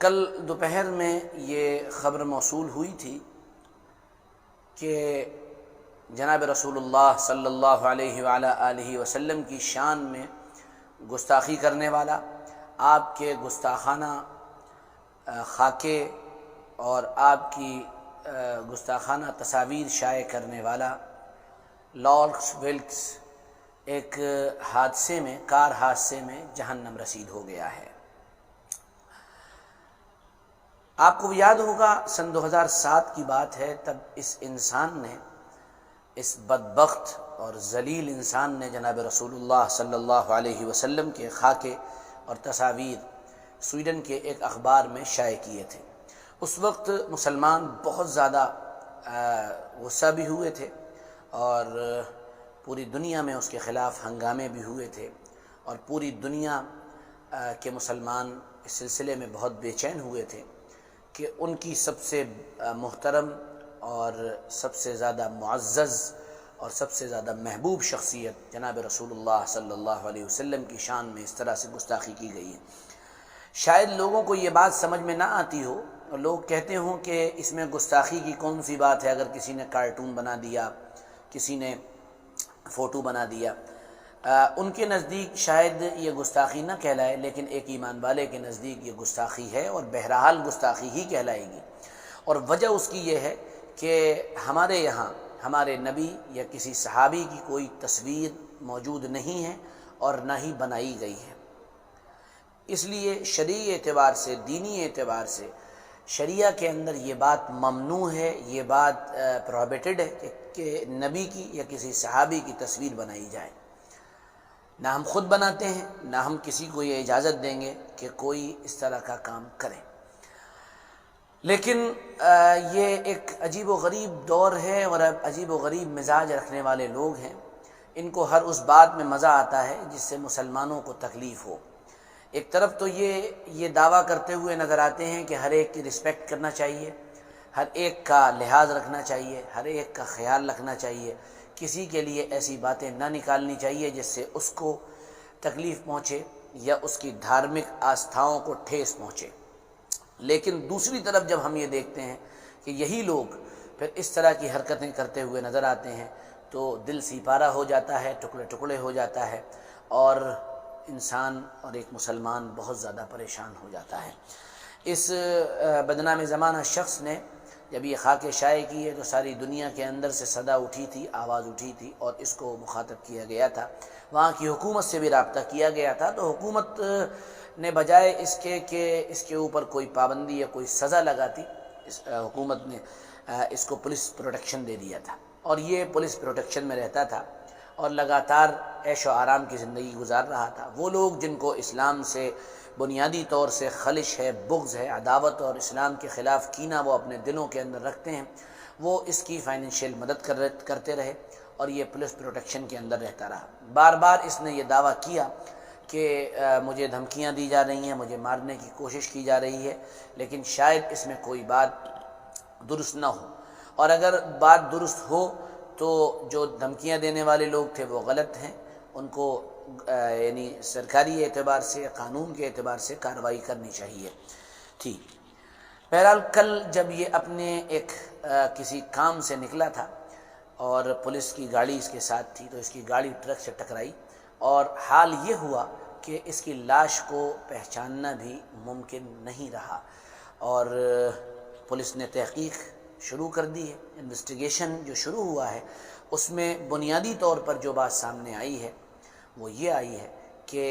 کل دوپہر میں یہ خبر موصول ہوئی تھی کہ جناب رسول اللہ صلی اللہ علیہ وعلی آلہ وسلم کی شان میں گستاخی کرنے والا، آپ کے گستاخانہ خاکے اور آپ کی گستاخانہ تصاویر شائع کرنے والا لارکس ویلکس ایک حادثے میں، کار حادثے میں جہنم رسید ہو گیا ہے۔ آپ کو یاد ہوگا سن 2007 کی بات ہے، تب اس انسان نے، اس بدبخت اور ذلیل انسان نے جناب رسول اللہ صلی اللہ علیہ وسلم کے خاکے اور تصاویر سویڈن کے ایک اخبار میں شائع کیے تھے۔ اس وقت مسلمان بہت زیادہ غصہ بھی ہوئے تھے اور پوری دنیا میں اس کے خلاف ہنگامے بھی ہوئے تھے، اور پوری دنیا کے مسلمان اس سلسلے میں بہت بے چین ہوئے تھے کہ ان کی سب سے محترم اور سب سے زیادہ معزز اور سب سے زیادہ محبوب شخصیت جناب رسول اللہ صلی اللہ علیہ وسلم کی شان میں اس طرح سے گستاخی کی گئی ہے۔ شاید لوگوں کو یہ بات سمجھ میں نہ آتی ہو، اور لوگ کہتے ہوں کہ اس میں گستاخی کی کون سی بات ہے، اگر کسی نے کارٹون بنا دیا، کسی نے فوٹو بنا دیا۔ ان کے نزدیک شاید یہ گستاخی نہ کہلائے، لیکن ایک ایمان والے کے نزدیک یہ گستاخی ہے، اور بہرحال گستاخی ہی کہلائے گی۔ اور وجہ اس کی یہ ہے کہ ہمارے یہاں ہمارے نبی یا کسی صحابی کی کوئی تصویر موجود نہیں ہے اور نہ ہی بنائی گئی ہے۔ اس لیے شرعی اعتبار سے، دینی اعتبار سے شریعہ کے اندر یہ بات ممنوع ہے، یہ بات پروہیبٹڈ ہے کہ نبی کی یا کسی صحابی کی تصویر بنائی جائے۔ نہ ہم خود بناتے ہیں، نہ ہم کسی کو یہ اجازت دیں گے کہ کوئی اس طرح کا کام کرے۔ لیکن یہ ایک عجیب و غریب دور ہے، اور عجیب و غریب مزاج رکھنے والے لوگ ہیں۔ ان کو ہر اس بات میں مزہ آتا ہے جس سے مسلمانوں کو تکلیف ہو۔ ایک طرف تو یہ دعویٰ کرتے ہوئے نظر آتے ہیں کہ ہر ایک کی رسپیکٹ کرنا چاہیے، ہر ایک کا لحاظ رکھنا چاہیے، ہر ایک کا خیال رکھنا چاہیے، کسی کے لیے ایسی باتیں نہ نکالنی چاہیے جس سے اس کو تکلیف پہنچے یا اس کی دھارمک آستھاؤں کو ٹھیس پہنچے۔ لیکن دوسری طرف جب ہم یہ دیکھتے ہیں کہ یہی لوگ پھر اس طرح کی حرکتیں کرتے ہوئے نظر آتے ہیں تو دل سیپارہ ہو جاتا ہے، ٹکڑے ٹکڑے ہو جاتا ہے، اور انسان اور ایک مسلمان بہت زیادہ پریشان ہو جاتا ہے۔ اس بدنام زمانہ شخص نے جب یہ خاکے شائع کی ہے تو ساری دنیا کے اندر سے صدا اٹھی تھی، آواز اٹھی تھی، اور اس کو مخاطب کیا گیا تھا۔ وہاں کی حکومت سے بھی رابطہ کیا گیا تھا، تو حکومت نے بجائے اس کے کہ اس کے اوپر کوئی پابندی یا کوئی سزا لگاتی، حکومت نے اس کو پولیس پروٹیکشن دے دیا تھا، اور یہ پولیس پروٹیکشن میں رہتا تھا اور لگاتار عیش و آرام کی زندگی گزار رہا تھا۔ وہ لوگ جن کو اسلام سے بنیادی طور سے خلش ہے، بغض ہے، عداوت اور اسلام کے خلاف کینہ وہ اپنے دلوں کے اندر رکھتے ہیں، وہ اس کی فائنینشیل مدد کرتے رہے، اور یہ پولیس پروٹیکشن کے اندر رہتا رہا۔ بار بار اس نے یہ دعویٰ کیا کہ مجھے دھمکیاں دی جا رہی ہیں، مجھے مارنے کی کوشش کی جا رہی ہے، لیکن شاید اس میں کوئی بات درست نہ ہو، اور اگر بات درست ہو تو جو دھمکیاں دینے والے لوگ تھے وہ غلط ہیں، ان کو یعنی سرکاری اعتبار سے، قانون کے اعتبار سے کارروائی کرنی چاہیے تھی۔ بہرحال کل جب یہ اپنے ایک کسی کام سے نکلا تھا اور پولیس کی گاڑی اس کے ساتھ تھی، تو اس کی گاڑی ٹرک سے ٹکرائی، اور حال یہ ہوا کہ اس کی لاش کو پہچاننا بھی ممکن نہیں رہا، اور پولیس نے تحقیق شروع کر دی ہے۔ انویسٹیگیشن جو شروع ہوا ہے اس میں بنیادی طور پر جو بات سامنے آئی ہے وہ یہ آئی ہے کہ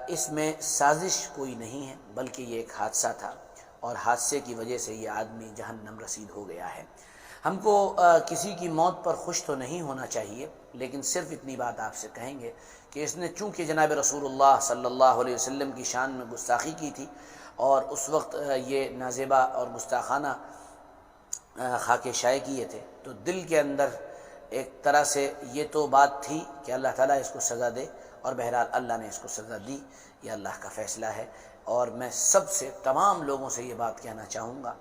اس میں سازش کوئی نہیں ہے، بلکہ یہ ایک حادثہ تھا، اور حادثے کی وجہ سے یہ آدمی جہنم رسید ہو گیا ہے۔ ہم کو کسی کی موت پر خوش تو نہیں ہونا چاہیے، لیکن صرف اتنی بات آپ سے کہیں گے کہ اس نے چونکہ جناب رسول اللہ صلی اللہ علیہ وسلم کی شان میں گستاخی کی تھی، اور اس وقت یہ نازیبا اور گستاخانہ خاکے شائع کیے تھے، تو دل کے اندر ایک طرح سے یہ تو بات تھی کہ اللہ تعالیٰ اس کو سزا دے، اور بہرحال اللہ نے اس کو سزا دی، یہ اللہ کا فیصلہ ہے۔ اور میں سب سے، تمام لوگوں سے یہ بات کہنا چاہوں گا،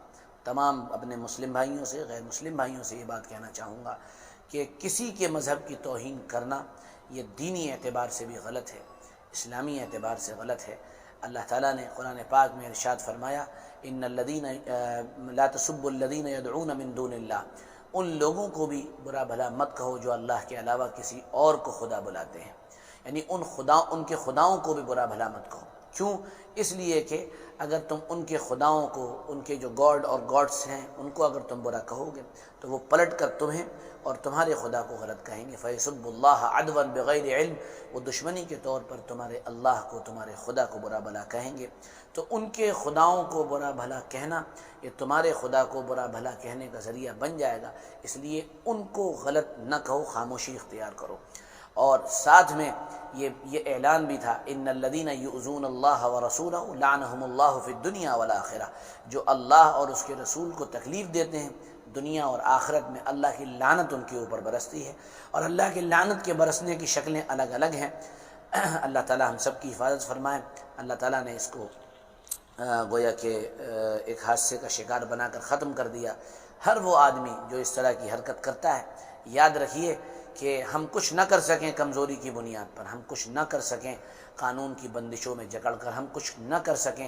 تمام اپنے مسلم بھائیوں سے، غیر مسلم بھائیوں سے یہ بات کہنا چاہوں گا کہ کسی کے مذہب کی توہین کرنا یہ دینی اعتبار سے بھی غلط ہے، اسلامی اعتبار سے غلط ہے۔ اللہ تعالیٰ نے قرآن پاک میں ارشاد فرمایا ان الذین لا تسبوا الذین یدعون من دون اللہ، ان لوگوں کو بھی برا بھلا مت کہو جو اللہ کے علاوہ کسی اور کو خدا بلاتے ہیں، یعنی ان کے خداؤں کو بھی برا بھلا مت کہو۔ کیوں؟ اس لیے کہ اگر تم ان کے خداؤں کو، ان کے جو گاڈ اور گاڈس ہیں، ان کو اگر تم برا کہو گے تو وہ پلٹ کر تمہیں اور تمہارے خدا کو غلط کہیں گے۔ فَيَسُبُّ اللَّهَ عَدْوًا بِغَيْرِ عِلْم، وہ دشمنی کے طور پر تمہارے اللہ کو، تمہارے خدا کو برا بھلا کہیں گے۔ تو ان کے خداؤں کو برا بھلا کہنا یہ تمہارے خدا کو برا بھلا کہنے کا ذریعہ بن جائے گا، اس لیے ان کو غلط نہ کہو، خاموشی اختیار کرو۔ اور ساتھ میں یہ اعلان بھی تھا ان الذین یؤذون اللہ ورسولہ لعنہم اللہ فی الدنیا والآخرہ، جو اللہ اور اس کے رسول کو تکلیف دیتے ہیں دنیا اور آخرت میں اللہ کی لعنت ان کے اوپر برستی ہے، اور اللہ کی لعنت کے برسنے کی شکلیں الگ الگ ہیں۔ اللہ تعالی ہم سب کی حفاظت فرمائے۔ اللہ تعالیٰ نے اس کو گویا کہ ایک حادثے کا شکار بنا کر ختم کر دیا۔ ہر وہ آدمی جو اس طرح کی حرکت کرتا ہے، یاد رکھیے کہ ہم کچھ نہ کر سکیں کمزوری کی بنیاد پر، ہم کچھ نہ کر سکیں قانون کی بندشوں میں جکڑ کر، ہم کچھ نہ کر سکیں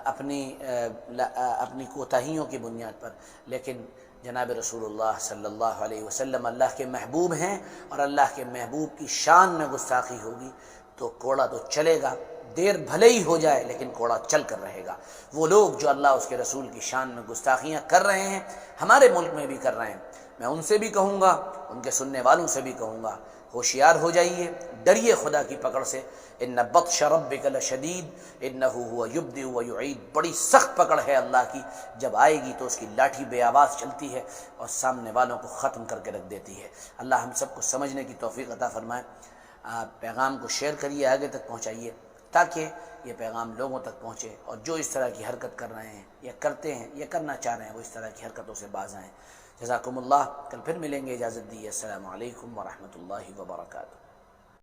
اپنی کوتاہیوں کی بنیاد پر، لیکن جناب رسول اللہ صلی اللہ علیہ وسلم اللہ کے محبوب ہیں، اور اللہ کے محبوب کی شان میں گستاخی ہوگی تو کوڑا تو چلے گا، دیر بھلے ہی ہو جائے لیکن کوڑا چل کر رہے گا۔ وہ لوگ جو اللہ اس کے رسول کی شان میں گستاخیاں کر رہے ہیں، ہمارے ملک میں بھی کر رہے ہیں، میں ان سے بھی کہوں گا، ان کے سننے والوں سے بھی کہوں گا، ہوشیار ہو جائیے، ڈریے خدا کی پکڑ سے۔ ان بطش ربک لشدید انہ هو یبدئ ویعید، بڑی سخت پکڑ ہے اللہ کی، جب آئے گی تو اس کی لاٹھی بے آواز چلتی ہے اور سامنے والوں کو ختم کر کے رکھ دیتی ہے۔ اللہ ہم سب کو سمجھنے کی توفیق عطا فرمائے۔ آپ پیغام کو شیئر کریے، آگے تک پہنچائیے تاکہ یہ پیغام لوگوں تک پہنچے، اور جو اس طرح کی حرکت کر رہے ہیں یا کرتے ہیں یا کرنا چاہ رہے ہیں وہ اس طرح کی حرکتوں سے باز آئیں۔ جزاکم اللہ، کل پھر ملیں گے، اجازت دیجیے، السلام علیکم ورحمۃ اللہ وبرکاتہ۔